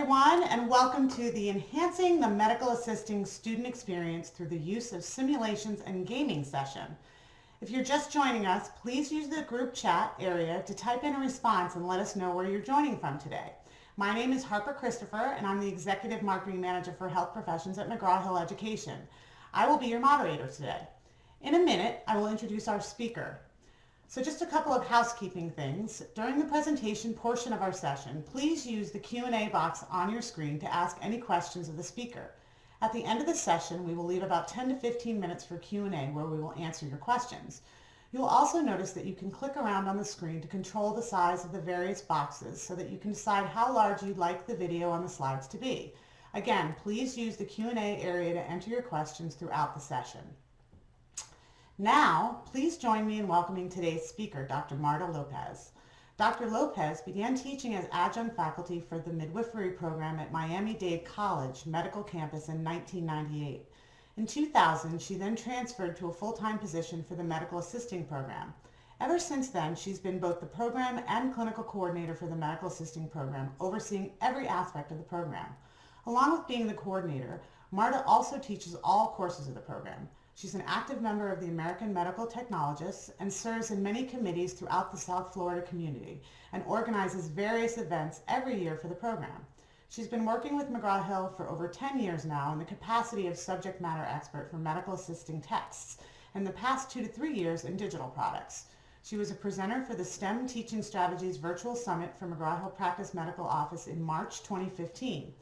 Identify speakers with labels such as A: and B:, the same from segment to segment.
A: everyone, and welcome to the Enhancing the Medical Assisting Student Experience Through the Use of Simulations and Gaming session. If you're just joining us, please use the group chat area to type in a response and let us know where you're joining from today. My name is Harper Christopher, and I'm the Executive Marketing Manager for Health Professions at McGraw-Hill Education. I will be your moderator today. In a minute, I will introduce our speaker. So just a couple of housekeeping things. During the presentation portion of our session, please use the Q&A box on your screen to ask any questions of the speaker. At the end of the session, we will leave about 10 to 15 minutes for Q&A where we will answer your questions. You will also notice that you can click around on the screen to control the size of the various boxes so that you can decide how large you'd like the video on the slides to be. Again, please use the Q&A area to enter your questions throughout the session. Now, please join me in welcoming today's speaker, Dr. MartaLopez. Dr. Lopez began teaching as adjunct faculty for the midwifery program at Miami-Dade College Medical Campus in 1998. In 2000, she then transferred to a full-time position for the medical assisting program. Ever since then, she's been both the program and clinical coordinator for the medical assisting program, overseeing every aspect of the program. Along with being the coordinator, Marta also teaches all courses of the program. She's an active member of the American Medical Technologists and serves in many committees throughout the South Florida community and organizes various events every year for the program. She's been working with McGraw-Hill for over 10 years now in the capacity of subject matter expert for medical assisting texts, and the past 2 to 3 years in digital products. She was a presenter for the STEM Teaching Strategies Virtual Summit for McGraw-Hill Practice Medical Office in March 2015.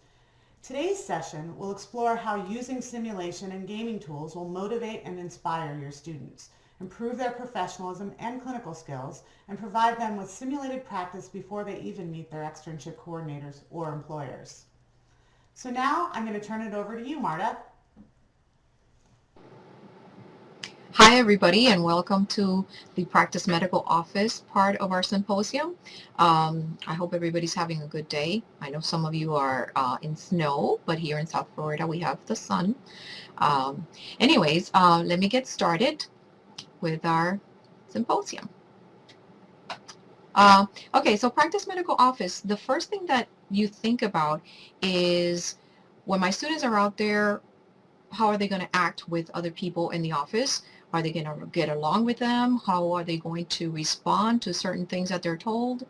A: Today's session will explore how using simulation and gaming tools will motivate and inspire your students, improve their professionalism and clinical skills, and provide them with simulated practice before they even meet their externship coordinators or employers. So now I'm going to turn it over to you, Marta.
B: Hi everybody, and welcome to the Practice Medical Office part of our symposium. I hope everybody's having a good day. I know some of you are in snow, but here in South Florida we have the sun. Let me get started with our symposium. Okay, so Practice Medical Office, the first thing that you think about is when my students are out there, how are they going to act with other people in the office? Are they going to get along with them? How are they going to respond to certain things that they're told?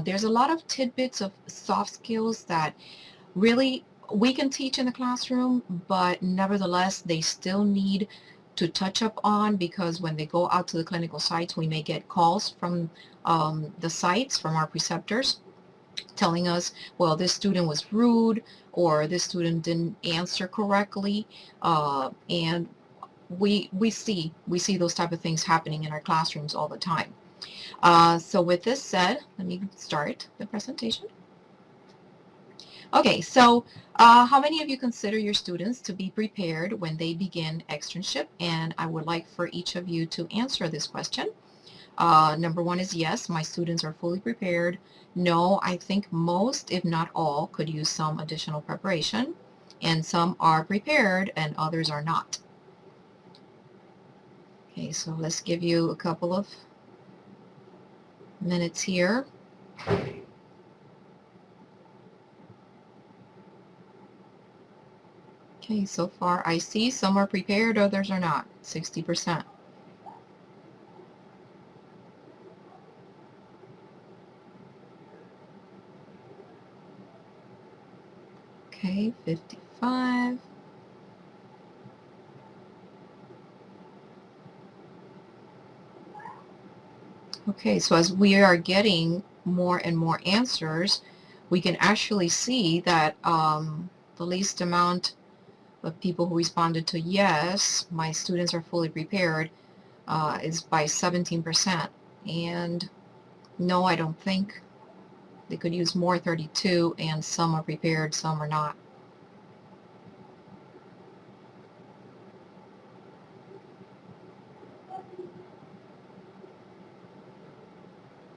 B: There's a lot of tidbits of soft skills that really we can teach in the classroom, but nevertheless, they still need to touch up on, because when they go out to the clinical sites, we may get calls from the sites, from our preceptors, telling us, well, this student was rude, or this student didn't answer correctly, and we see those type of things happening in our classrooms all the time. So with this said, let me start the presentation. Okay, so how many of you consider your students to be prepared when they begin externship? And I would like for each of you to answer this question. Number one is yes, my students are fully prepared. No, I think most, if not all, could use some additional preparation. And some are prepared and others are not. Okay, so let's give you a couple of minutes here. Okay, so far I see some are prepared, others are not, 60%. Okay, 55. Okay, so as we are getting more and more answers, we can actually see that the least amount of people who responded to yes, my students are fully prepared, is by 17%. And no, I don't think. They could use more, 32, and some are prepared, some are not.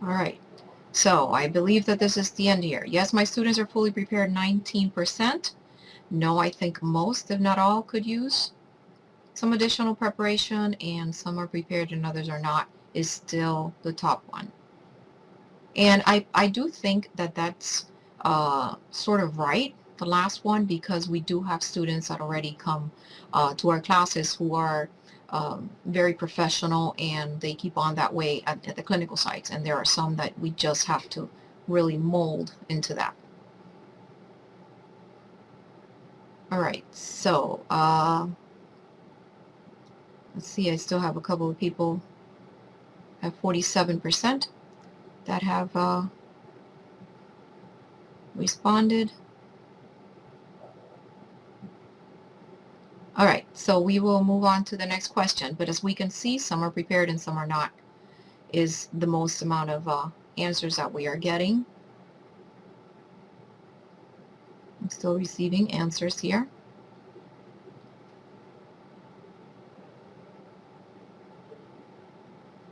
B: All right, so I believe that this is the end here. Yes, my students are fully prepared, 19%. No, I think most, if not all, could use some additional preparation, and some are prepared and others are not, is still the top one. And I do think that that's sort of right, the last one, because we do have students that already come to our classes who are very professional, and they keep on that way at the clinical sites. And there are some that we just have to really mold into that. All right, so let's see, I still have a couple of people at 47% that have responded. All right, so we will move on to the next question. But as we can see, some are prepared and some are not, is the most amount of answers that we are getting. I'm still receiving answers here.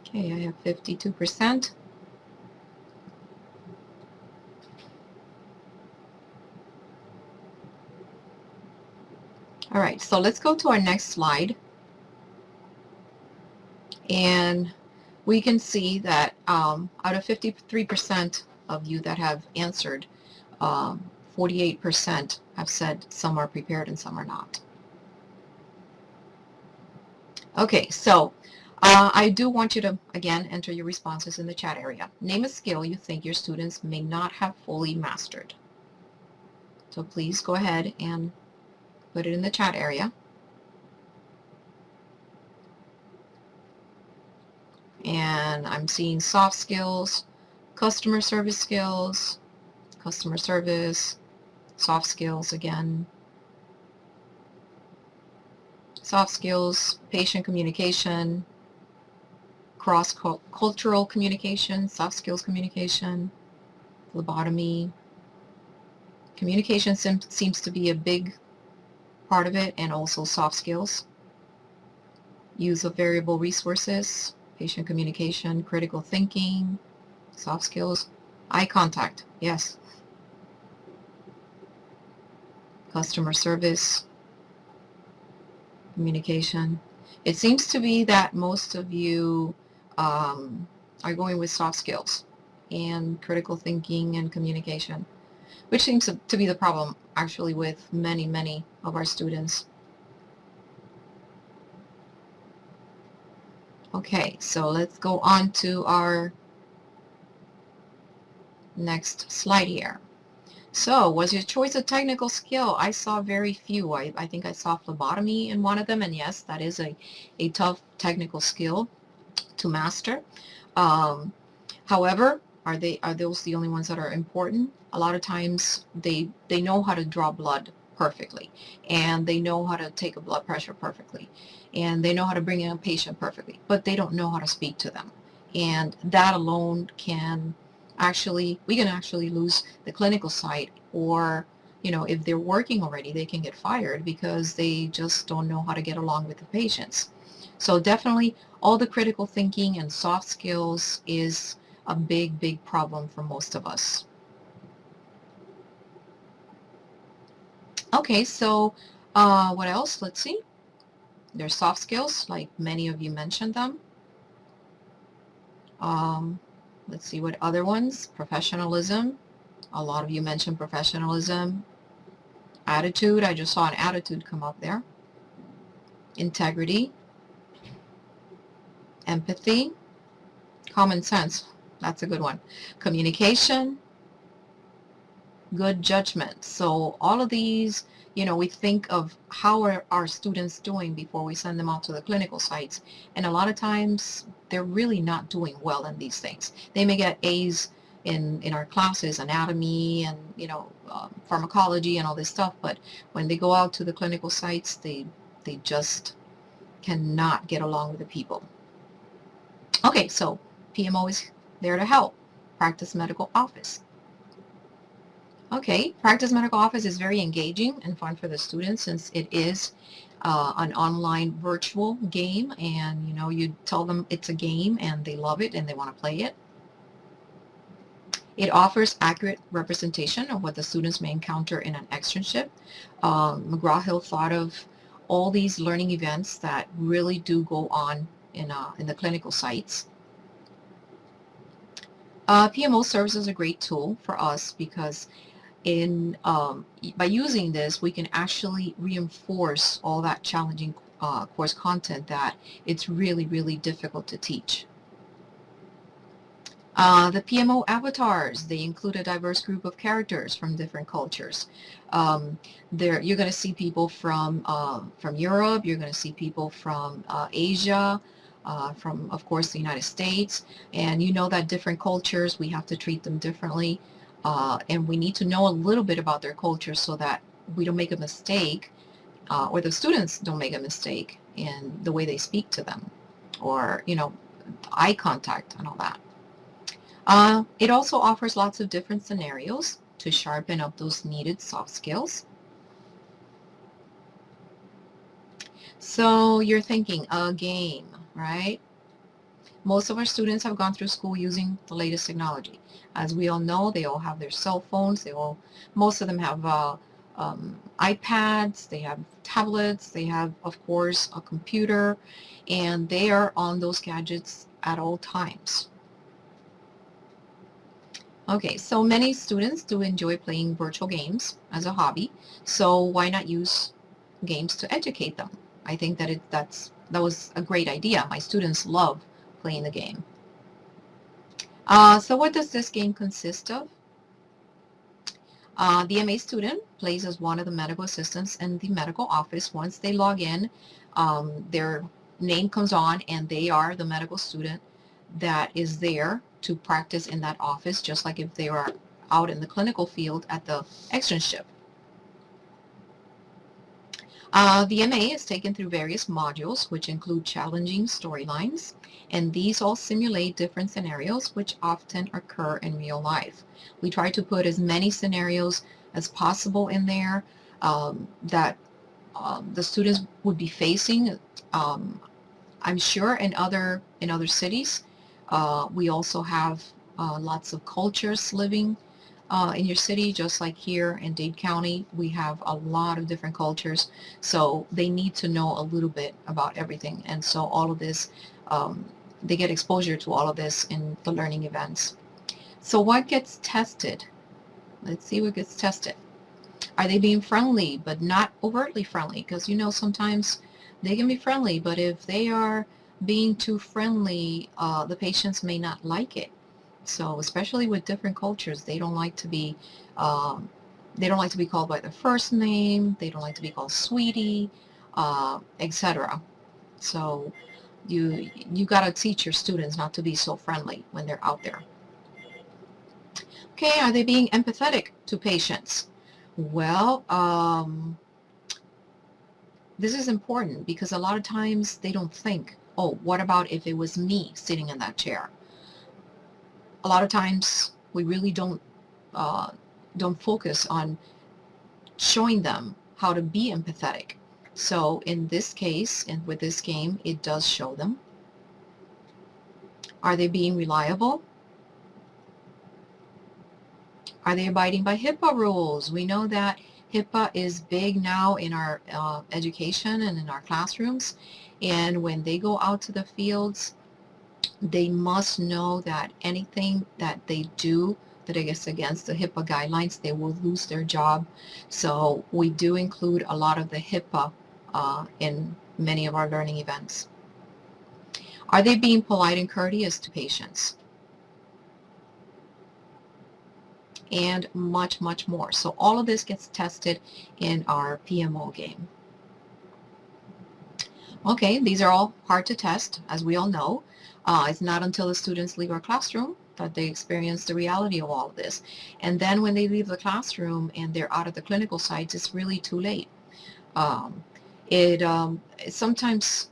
B: Okay, I have 52%. All right, so let's go to our next slide. And we can see that out of 53% of you that have answered, 48% have said some are prepared and some are not. Okay, so I do want you to, again, enter your responses in the chat area. Name a skill you think your students may not have fully mastered. So please go ahead and put it in the chat area. And I'm seeing soft skills, customer service skills, customer service, soft skills again, soft skills, patient communication, cross-cultural communication, soft skills communication, phlebotomy. Communication seems to be a big part of it, and also soft skills. Use of variable resources, patient communication, critical thinking, soft skills. Eye contact, yes. Customer service, communication. It seems to be that most of you are going with soft skills and critical thinking and communication, which seems to be the problem actually with many of our students. Okay, so let's go on to our next slide here. So, was your choice a technical skill? I saw very few. I think I saw phlebotomy in one of them, and yes, that is a tough technical skill to master. However, are those the only ones that are important? A lot of times they know how to draw blood perfectly, and they know how to take a blood pressure perfectly, and they know how to bring in a patient perfectly, but they don't know how to speak to them. And that alone can we can actually lose the clinical site, or if they're working already, they can get fired because they just don't know how to get along with the patients. So definitely all the critical thinking and soft skills is a big problem for most of us. Okay, so what else? Let's see. There's soft skills, like many of you mentioned them. Let's see what other ones. Professionalism. A lot of you mentioned professionalism. Attitude. I just saw an attitude come up there. Integrity. Empathy. Common sense. That's a good one. Communication. Good judgment. So all of these, we think of how are our students doing before we send them out to the clinical sites. And a lot of times they're really not doing well in these things. They may get A's in our classes, anatomy and, pharmacology and all this stuff. But when they go out to the clinical sites, they just cannot get along with the people. Okay, so PMO is there to help. Practice medical office. Okay, practice medical office is very engaging and fun for the students, since it is an online virtual game, and you tell them it's a game and they love it and they want to play it. It offers accurate representation of what the students may encounter in an externship. McGraw-Hill thought of all these learning events that really do go on in the clinical sites. PMO serves as a great tool for us because By using this, we can actually reinforce all that challenging course content that it's really, really difficult to teach. The PMO avatars, they include a diverse group of characters from different cultures. You're going to see people from Europe, you're going to see people from Asia, from, of course, the United States, and you know that different cultures, we have to treat them differently, and we need to know a little bit about their culture so that we don't make a mistake, or the students don't make a mistake in the way they speak to them, or, eye contact and all that. It also offers lots of different scenarios to sharpen up those needed soft skills. So you're thinking, a game, right? Most of our students have gone through school using the latest technology. As we all know, they all have their cell phones. Most of them have iPads, they have tablets, they have, of course, a computer, and they are on those gadgets at all times. Okay, so many students do enjoy playing virtual games as a hobby, so why not use games to educate them? I think that that was a great idea. My students love playing the game. So what does this game consist of? The MA student plays as one of the medical assistants in the medical office. Once they log in, their name comes on and they are the medical student that is there to practice in that office, just like if they were out in the clinical field at the externship. The MA is taken through various modules, which include challenging storylines, and these all simulate different scenarios which often occur in real life. We try to put as many scenarios as possible in there that the students would be facing. I'm sure in other cities, we also have lots of cultures living in your city, just like here in Dade County. We have a lot of different cultures, so they need to know a little bit about everything. And so all of this, they get exposure to all of this in the learning events. So what gets tested? Let's see what gets tested. Are they being friendly, but not overtly friendly? Because, sometimes they can be friendly, but if they are being too friendly, the patients may not like it. So especially with different cultures, they don't like to be called by their first name. They don't like to be called sweetie, etc. So you got to teach your students not to be so friendly when they're out there. Okay, are they being empathetic to patients? Well, this is important because a lot of times they don't think, oh, what about if it was me sitting in that chair? A lot of times we really don't focus on showing them how to be empathetic. So in this case, and with this game, it does show them. Are they being reliable? Are they abiding by HIPAA rules? We know that HIPAA is big now in our education and in our classrooms. And when they go out to the fields, they must know that anything that they do that is against the HIPAA guidelines, they will lose their job. So we do include a lot of the HIPAA in many of our learning events. Are they being polite and courteous to patients? And much, much more. So all of this gets tested in our PMO game. Okay, these are all hard to test, as we all know. It's not until the students leave our classroom that they experience the reality of all of this. And then when they leave the classroom and they're out of the clinical sites, it's really too late. Sometimes,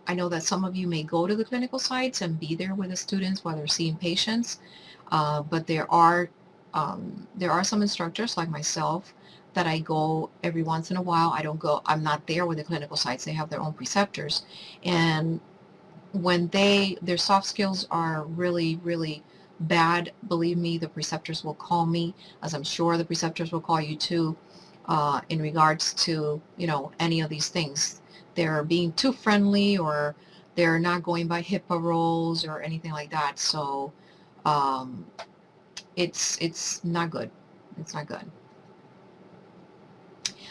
B: I know that some of you may go to the clinical sites and be there with the students while they're seeing patients, but there are some instructors like myself that I go every once in a while. I'm not there with the clinical sites. They have their own preceptors. And when their soft skills are really, really bad, believe me, the preceptors will call me, as I'm sure the preceptors will call you too, in regards to, any of these things. They're being too friendly, or they're not going by HIPAA rules or anything like that. So it's not good. It's not good.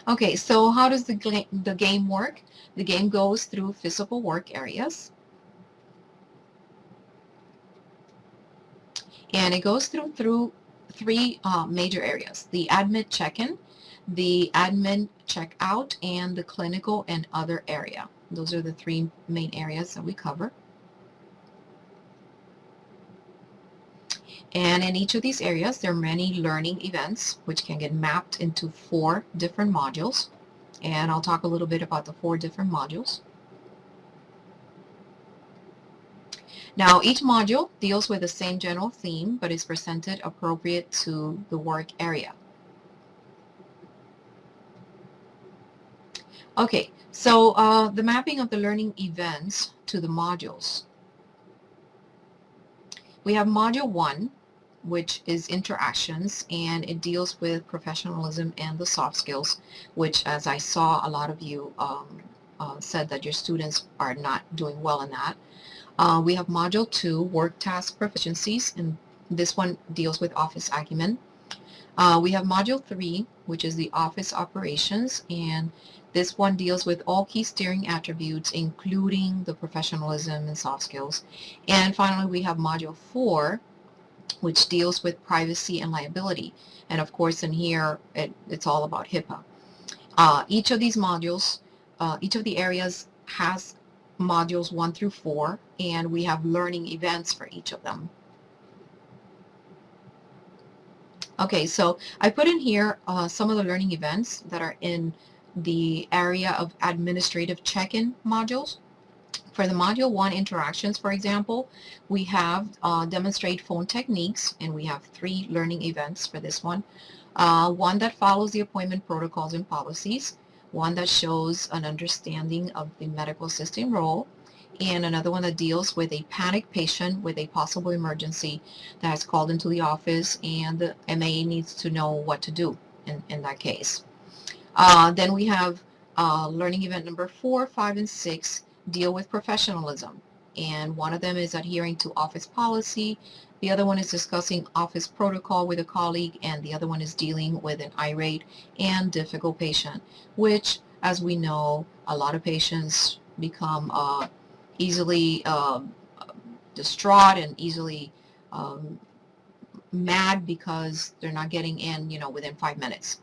B: Okay, so how does the game work? The game goes through physical work areas. And it goes through three major areas: the admin check-in, the admin check-out, and the clinical and other area. Those are the three main areas that we cover. And in each of these areas, there are many learning events which can get mapped into 4 different modules. And I'll talk a little bit about the 4 different modules. Now, each module deals with the same general theme, but is presented appropriate to the work area. Okay, so the mapping of the learning events to the modules. We have Module 1, which is interactions, and it deals with professionalism and the soft skills, which, as I saw, a lot of you said that your students are not doing well in that. We have Module 2, work task proficiencies, and this one deals with office acumen. We have Module 3, which is the office operations, and this one deals with all key steering attributes, including the professionalism and soft skills. And finally, we have Module 4, which deals with privacy and liability. And of course, in here, it's all about HIPAA. Each of these modules, each of the areas has modules 1 through 4, and we have learning events for each of them. Okay, so I put in here some of the learning events that are in the area of administrative check-in modules. For the Module 1 interactions, for example, we have demonstrate phone techniques, and we have 3 learning events for this one. One that follows the appointment protocols and policies, one that shows an understanding of the medical assisting role, and another one that deals with a panicked patient with a possible emergency that has called into the office, and the MA needs to know what to do in that case. Then we have learning event number 4, 5, and 6 deal with professionalism, and one of them is adhering to office policy, the other one is discussing office protocol with a colleague, and the other one is dealing with an irate and difficult patient, which, as we know, a lot of patients become easily distraught and easily mad because they're not getting in, within 5 minutes.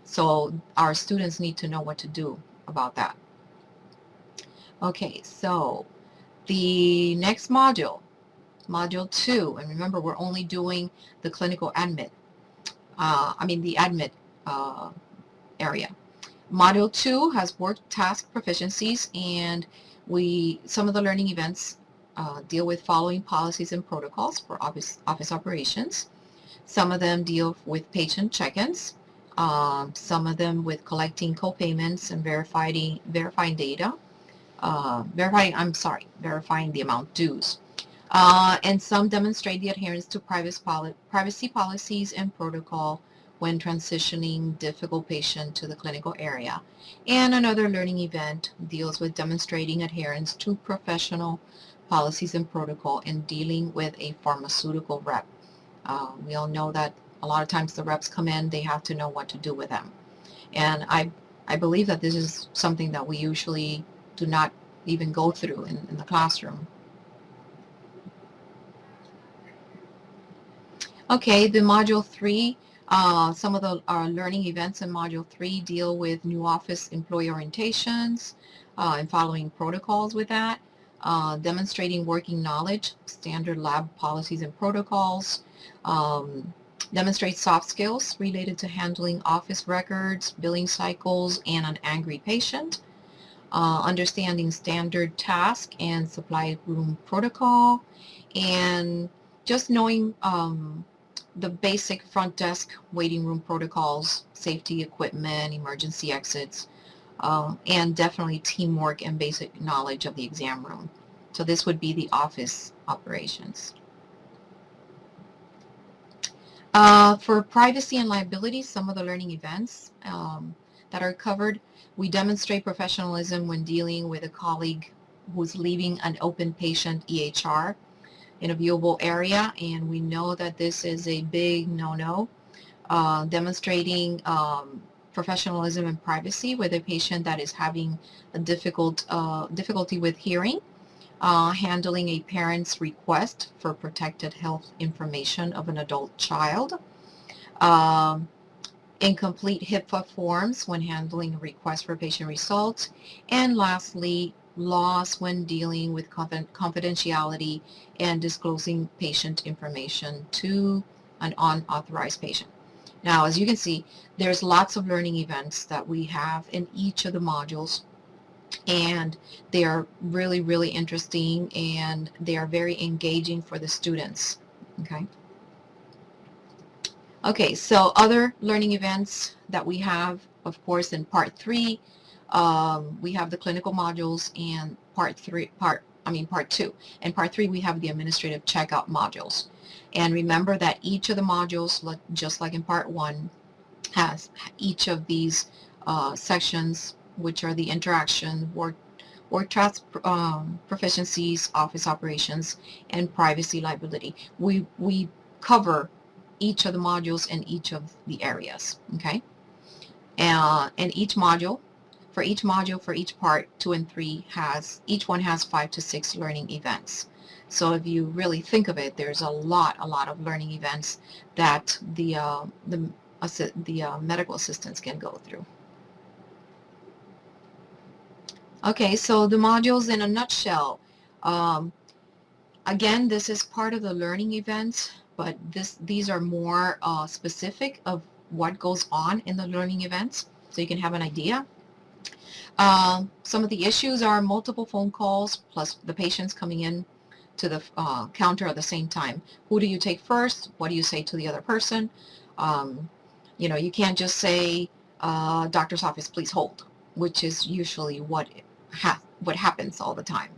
B: So our students need to know what to do about that. Okay, so the next module, Module 2, and remember, we're only doing the clinical admin, the admin area. Module 2 has work task proficiencies, and some of the learning events deal with following policies and protocols for office operations. Some of them deal with patient check-ins, some of them with collecting co-payments and verifying data, verifying the amount dues. And some demonstrate the adherence to privacy policies and protocol when transitioning difficult patient to the clinical area. And another learning event deals with demonstrating adherence to professional policies and protocol in dealing with a pharmaceutical rep. We all know that a lot of times the reps come in, they have to know what to do with them. And I believe that this is something that we usually do not even go through in the classroom. Okay, the Module 3, some of the learning events in Module 3 deal with new office employee orientations and following protocols with that, demonstrating working knowledge, standard lab policies and protocols, demonstrate soft skills related to handling office records, billing cycles, and an angry patient, understanding standard task and supply room protocol, and just knowing the basic front desk waiting room protocols, safety equipment, emergency exits, and definitely teamwork and basic knowledge of the exam room. So this would be the office operations. For privacy and liability, some of the learning events that are covered, we demonstrate professionalism when dealing with a colleague who's leaving an open patient EHR in a viewable area, and we know that this is a big no-no. demonstrating professionalism and privacy with a patient that is having a difficulty with hearing, handling a parent's request for protected health information of an adult child, um, incomplete HIPAA forms when handling requests for patient results, and lastly, laws when dealing with confidentiality and disclosing patient information to an unauthorized patient. Now, as you can see, there's lots of learning events that we have in each of the modules, and they are really, really interesting, and they are very engaging for the students. Okay. Okay, so other learning events that we have, of course, in part 3, we have the clinical modules, and part 2. In part 3, we have the administrative checkout modules. And remember that each of the modules, just like in part 1, has each of these sections, which are the interaction, work task proficiencies, office operations, and privacy liability. We cover each of the modules in each of the areas, okay? And for each part 2 and 3 each one has 5 to 6 learning events. So if you really think of it, there's a lot of learning events that the medical assistants can go through. Okay, so the modules in a nutshell. Again, this is part of the learning events, but these are more specific of what goes on in the learning events, so you can have an idea. Some of the issues are multiple phone calls plus the patients coming in to the counter at the same time. Who do you take first? What do you say to the other person? You can't just say, doctor's office, please hold, which is usually what happens all the time.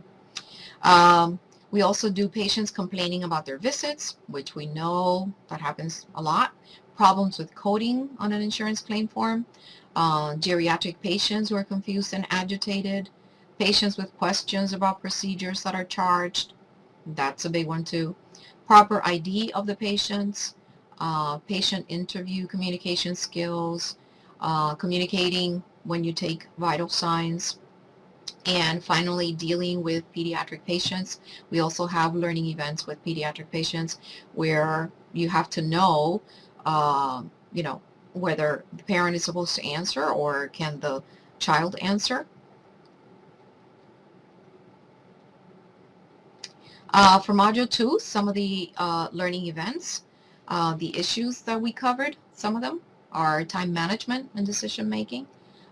B: We also do patients complaining about their visits, which we know that happens a lot. Problems with coding on an insurance claim form. Geriatric patients who are confused and agitated. Patients with questions about procedures that are charged. That's a big one too. Proper ID of the patients. Patient interview communication skills. Communicating when you take vital signs. And finally, dealing with pediatric patients. We also have learning events with pediatric patients where you have to know, whether the parent is supposed to answer or can the child answer. For Module 2, some of the learning events, the issues that we covered, some of them are time management and decision making,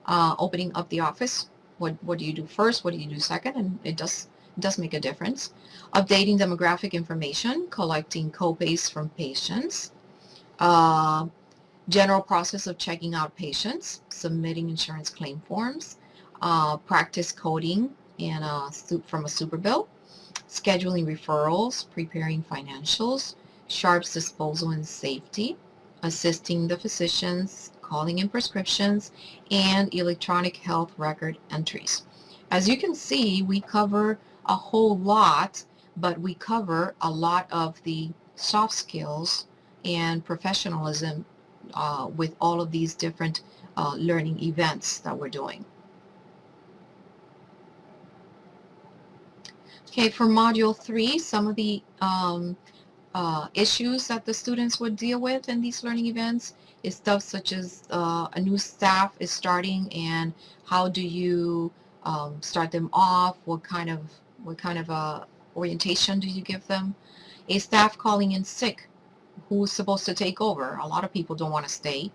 B: opening up the office. What do you do first? What do you do second? And it does make a difference. Updating demographic information, collecting co-pays from patients, general process of checking out patients, submitting insurance claim forms, practice coding from a super bill, scheduling referrals, preparing financials, sharps disposal and safety, assisting the physicians, calling in prescriptions, and electronic health record entries. As you can see, we cover a whole lot, but we cover a lot of the soft skills and professionalism with all of these different learning events that we're doing. Okay, for Module 3, some of the issues that the students would deal with in these learning events is stuff such as a new staff is starting, and how do you start them off? What kind of orientation do you give them? A staff calling in sick, who's supposed to take over? A lot of people don't want to stay,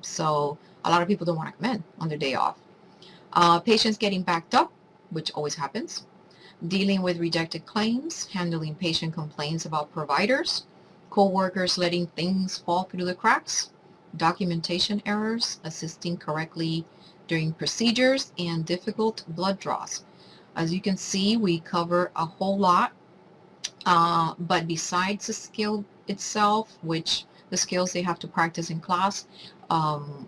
B: so a lot of people don't want to come in on their day off. Patients getting backed up, which always happens. Dealing with rejected claims, handling patient complaints about providers, co-workers letting things fall through the cracks, documentation errors, assisting correctly during procedures, and difficult blood draws. As you can see, we cover a whole lot, but besides the skill itself, which the skills they have to practice in class,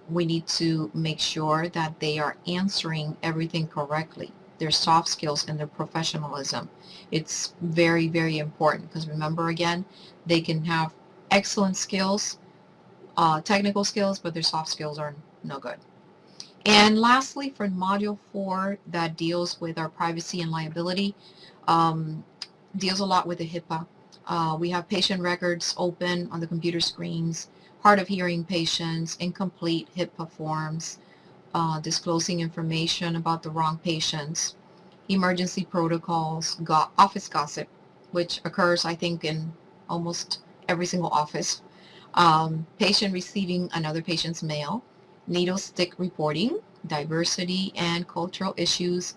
B: we need to make sure that they are answering everything correctly. Their soft skills and their professionalism. It's very, very important, because remember, again, they can have excellent skills technical skills, but their soft skills are no good. And lastly, for Module 4, that deals with our privacy and liability, deals a lot with the HIPAA. We have patient records open on the computer screens, hard of hearing patients, incomplete HIPAA forms, disclosing information about the wrong patients, emergency protocols, office gossip, which occurs, I think, in almost every single office, patient receiving another patient's mail, needle stick reporting, diversity and cultural issues,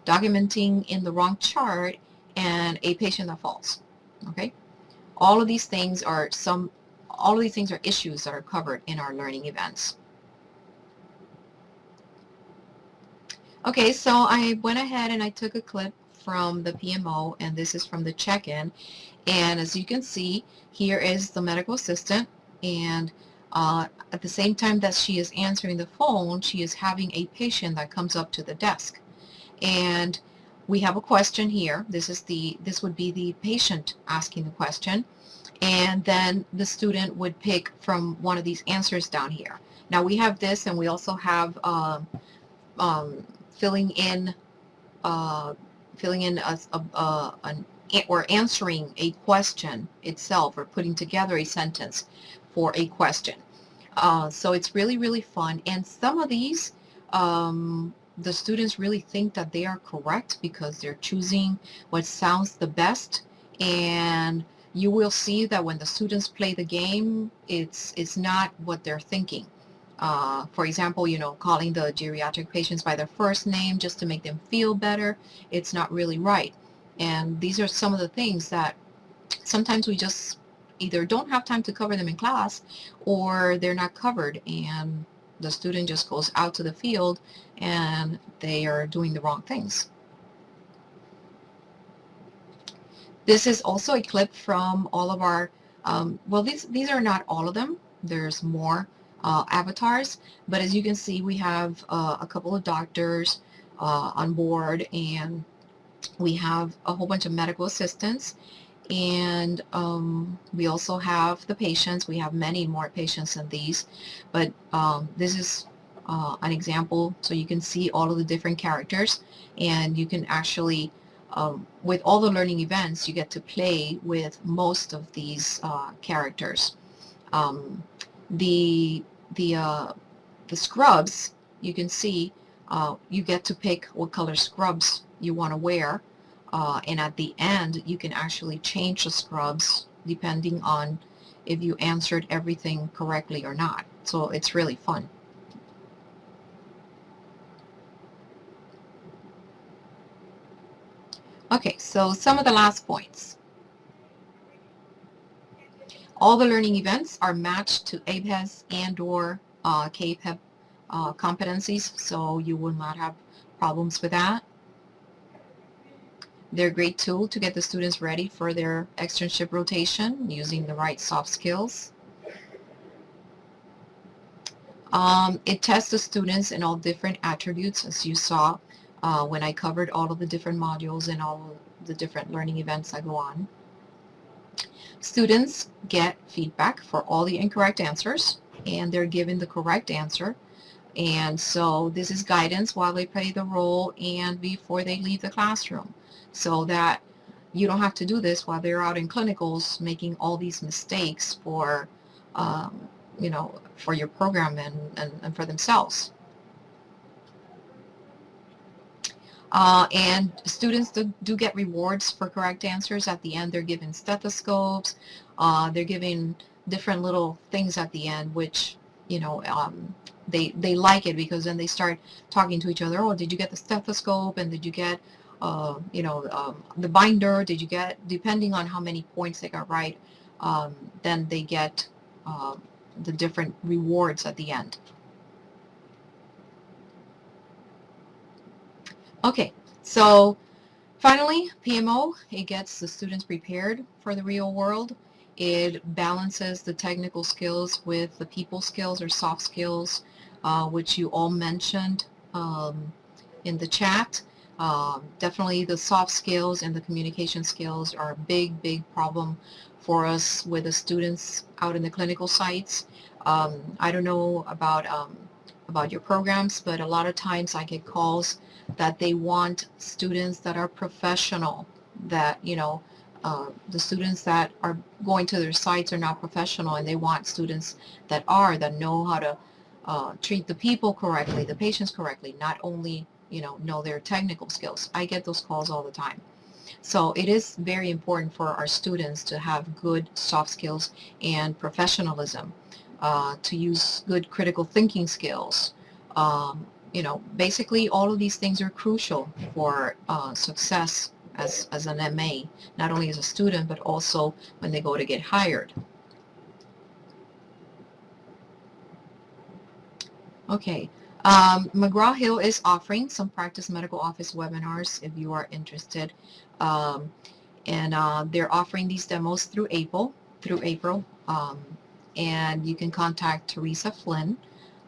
B: documenting in the wrong chart, and a patient that falls. Okay, all of these things are issues that are covered in our learning events. Okay, so I went ahead and I took a clip from the PMO, and this is from the check-in. And as you can see, here is the medical assistant, and at the same time that she is answering the phone, she is having a patient that comes up to the desk. And we have a question here. This would be the patient asking the question, and then the student would pick from one of these answers down here. Now we have this, and we also have filling in or answering a question itself, or putting together a sentence for a question. So it's really, really fun. And some of these, the students really think that they are correct because they're choosing what sounds the best. And you will see that when the students play the game, it's not what they're thinking. For example, calling the geriatric patients by their first name just to make them feel better, it's not really right. And these are some of the things that sometimes we just either don't have time to cover them in class, or they're not covered, and the student just goes out to the field and they are doing the wrong things. This is also a clip from all of our, well, these are not all of them. There's more avatars, but as you can see, we have a couple of doctors on board, and we have a whole bunch of medical assistants, and we also have the patients. We have many more patients than these, but this is an example, so you can see all of the different characters, and you can actually with all the learning events, you get to play with most of these characters. The scrubs, you can see, you get to pick what color scrubs you want to wear, and at the end you can actually change the scrubs depending on if you answered everything correctly or not. So it's really fun. Okay, so some of the last points. All the learning events are matched to APES and or KPEP competencies, so you will not have problems with that. They're a great tool to get the students ready for their externship rotation using the right soft skills. It tests the students in all different attributes, as you saw when I covered all of the different modules and all of the different learning events I go on. Students get feedback for all the incorrect answers, and they're given the correct answer. And so this is guidance while they play the role and before they leave the classroom, so that you don't have to do this while they're out in clinicals making all these mistakes for, for your program and for themselves. And students do get rewards for correct answers. At the end, they're given stethoscopes. They're given different little things at the end, which, they like it, because then they start talking to each other. Oh, did you get the stethoscope? And did you get, the binder? Did you get, depending on how many points they got right, then they get the different rewards at the end. Okay, so finally, PMO, it gets the students prepared for the real world. It balances the technical skills with the people skills or soft skills, which you all mentioned in the chat. Definitely the soft skills and the communication skills are a big, big problem for us with the students out in the clinical sites. I don't know about your programs, but a lot of times I get calls that they want students that are professional, that, the students that are going to their sites are not professional, and they want students that know how to treat the people correctly, the patients correctly, not only, know their technical skills. I get those calls all the time. So it is very important for our students to have good soft skills and professionalism, to use good critical thinking skills. Basically all of these things are crucial for success as an MA, not only as a student, but also when they go to get hired. Okay. McGraw-Hill is offering some practice medical office webinars if you are interested. And they're offering these demos through April. And you can contact Teresa Flynn,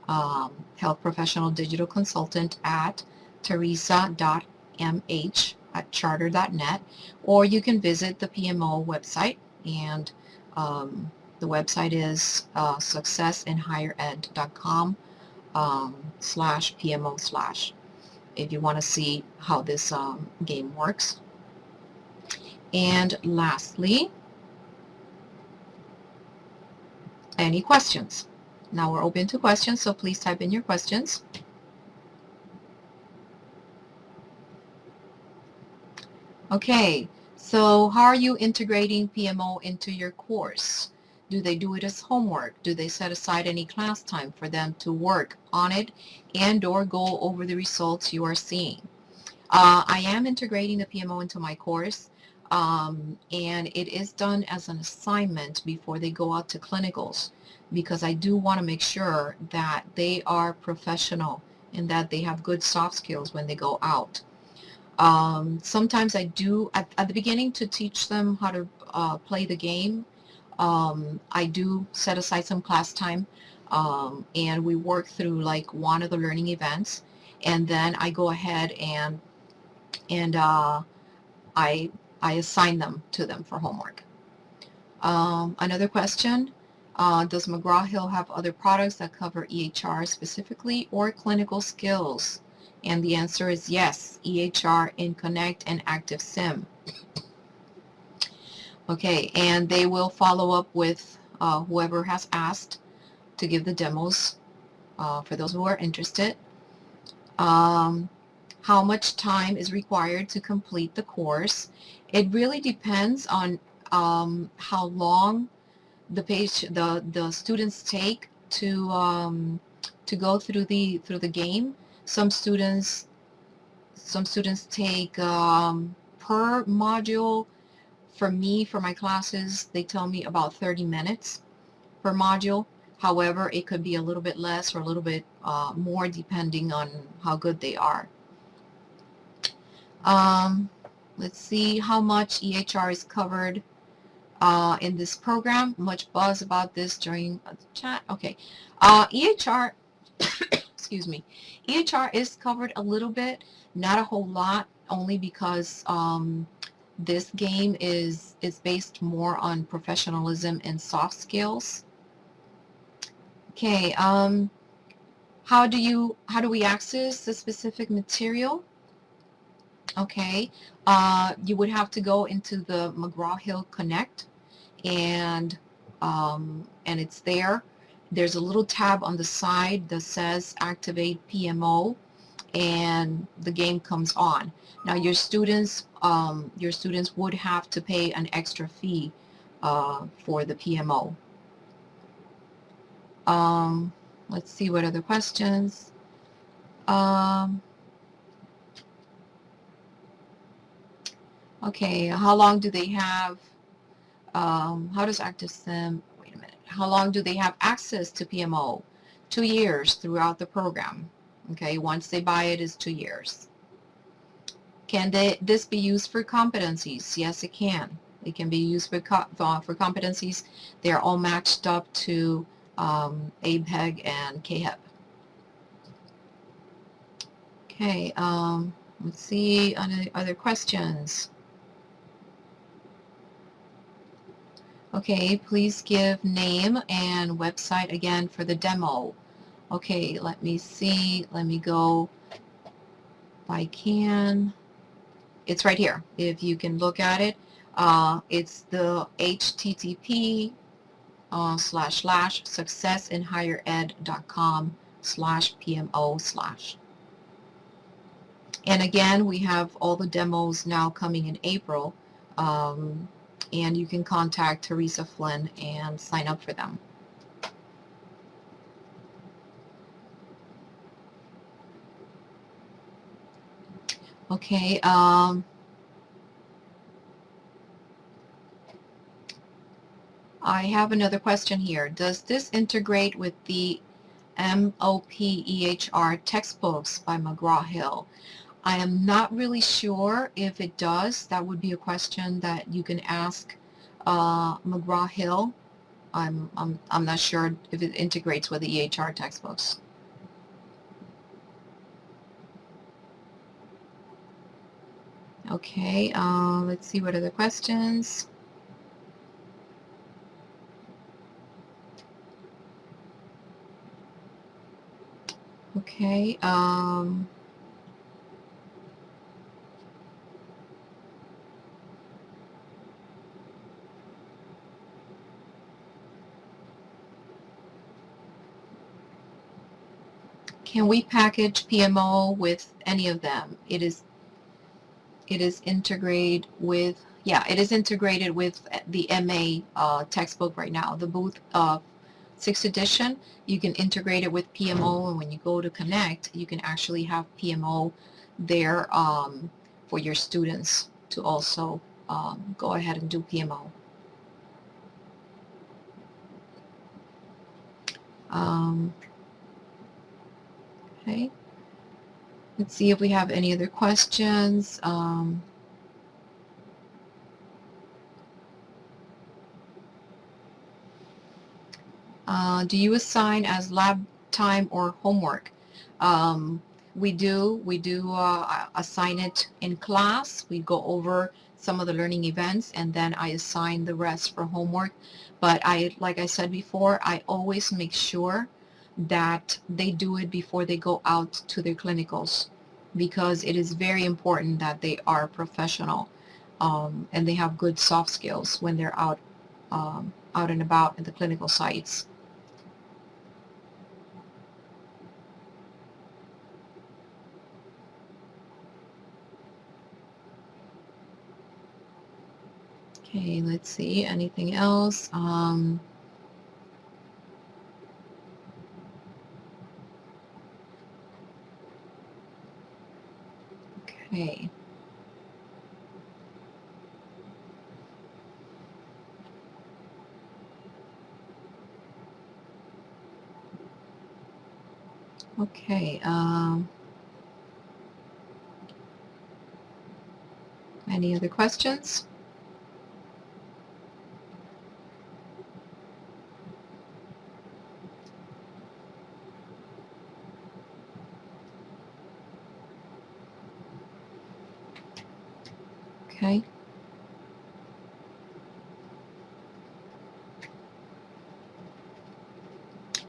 B: health professional digital consultant, at teresa.mh@charter.net, or you can visit the PMO website, and the website is successinhighered.com /PMO/ if you want to see how this game works. And lastly, any questions? Now we're open to questions, so please type in your questions. Okay, so how are you integrating PMO into your course? Do they do it as homework? Do they set aside any class time for them to work on it and or go over the results you are seeing? I am integrating the PMO into my course, and it is done as an assignment before they go out to clinicals, because I do want to make sure that they are professional and that they have good soft skills when they go out. Sometimes I do, at the beginning, to teach them how to play the game, I do set aside some class time, and we work through like one of the learning events, and then I go ahead and I assign them to them for homework. Another question, does McGraw-Hill have other products that cover EHR specifically or clinical skills? And the answer is yes, EHR in Connect and Active Sim. Okay, and they will follow up with whoever has asked to give the demos for those who are interested. How much time is required to complete the course? It really depends on how long the students take to go through the game. Some students take per module. For me, for my classes, they tell me about 30 minutes per module. However, it could be a little bit less or a little bit more depending on how good they are. Let's see how much EHR is covered in this program. Much buzz about this during the chat. Okay, EHR, excuse me, EHR is covered a little bit, not a whole lot, only because this game is based more on professionalism and soft skills. Okay, how do we access the specific material? Okay, you would have to go into the McGraw-Hill Connect, and it's there. There's a little tab on the side that says Activate PMO, and the game comes on. Now your students would have to pay an extra fee for the PMO. Let's see what other questions. Okay, how long do they have, how does Active Sim, wait a minute, how long do they have access to PMO? 2 years throughout the program. Okay, once they buy it is 2 years. Can this be used for competencies? Yes, it can. It can be used for competencies. They are all matched up to APEG and KHEP. Okay, let's see, other questions. Okay, please give name and website again for the demo. Okay, let me see. Let me go if I can. It's right here. If you can look at it, it's the http / successinhighered.com/PMO/. And again, we have all the demos now coming in April, and you can contact Teresa Flynn and sign up for them. Okay. I have another question here. Does this integrate with the MOPEHR textbooks by McGraw-Hill? I am not really sure if it does. That would be a question that you can ask McGraw-Hill. I'm not sure if it integrates with the EHR textbooks. Okay, let's see what other questions. Okay, can we package PMO with any of them? It is integrated with, yeah, it is integrated with the MA textbook right now. The Booth 6th edition, you can integrate it with PMO, and when you go to connect, you can actually have PMO there for your students to also go ahead and do PMO. Okay, let's see if we have any other questions. Do you assign as lab time or homework? We do assign it in class. We go over some of the learning events, and then I assign the rest for homework. But like I said before, I always make sure that they do it before they go out to their clinicals, because it is very important that they are professional and they have good soft skills when they're out and about at the clinical sites. Okay, let's see, anything else? Okay. Okay. Any other questions? Okay.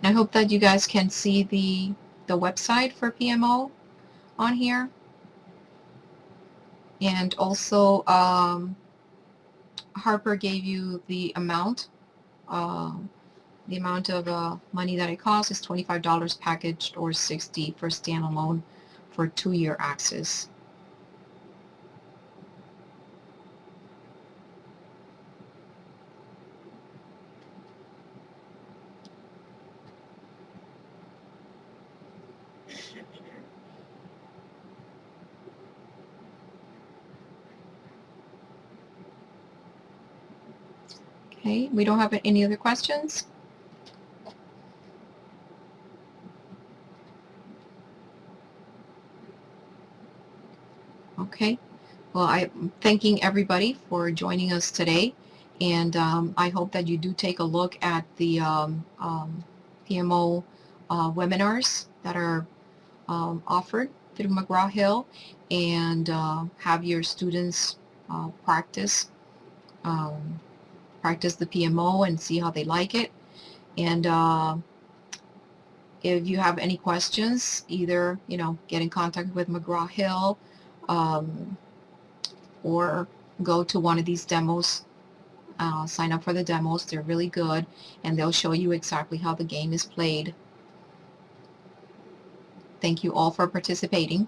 B: I hope that you guys can see the website for PMO on here. And also, Harper gave you the amount. The amount of money that it costs is $25 packaged, or $60 for standalone for 2-year access. Okay, we don't have any other questions? Okay, well, I'm thanking everybody for joining us today, and I hope that you do take a look at the PMO webinars that are offered through McGraw-Hill, and have your students practice practice the PMO and see how they like it. And if you have any questions, either, get in contact with McGraw-Hill or go to one of these demos. Sign up for the demos. They're really good, and they'll show you exactly how the game is played. Thank you all for participating.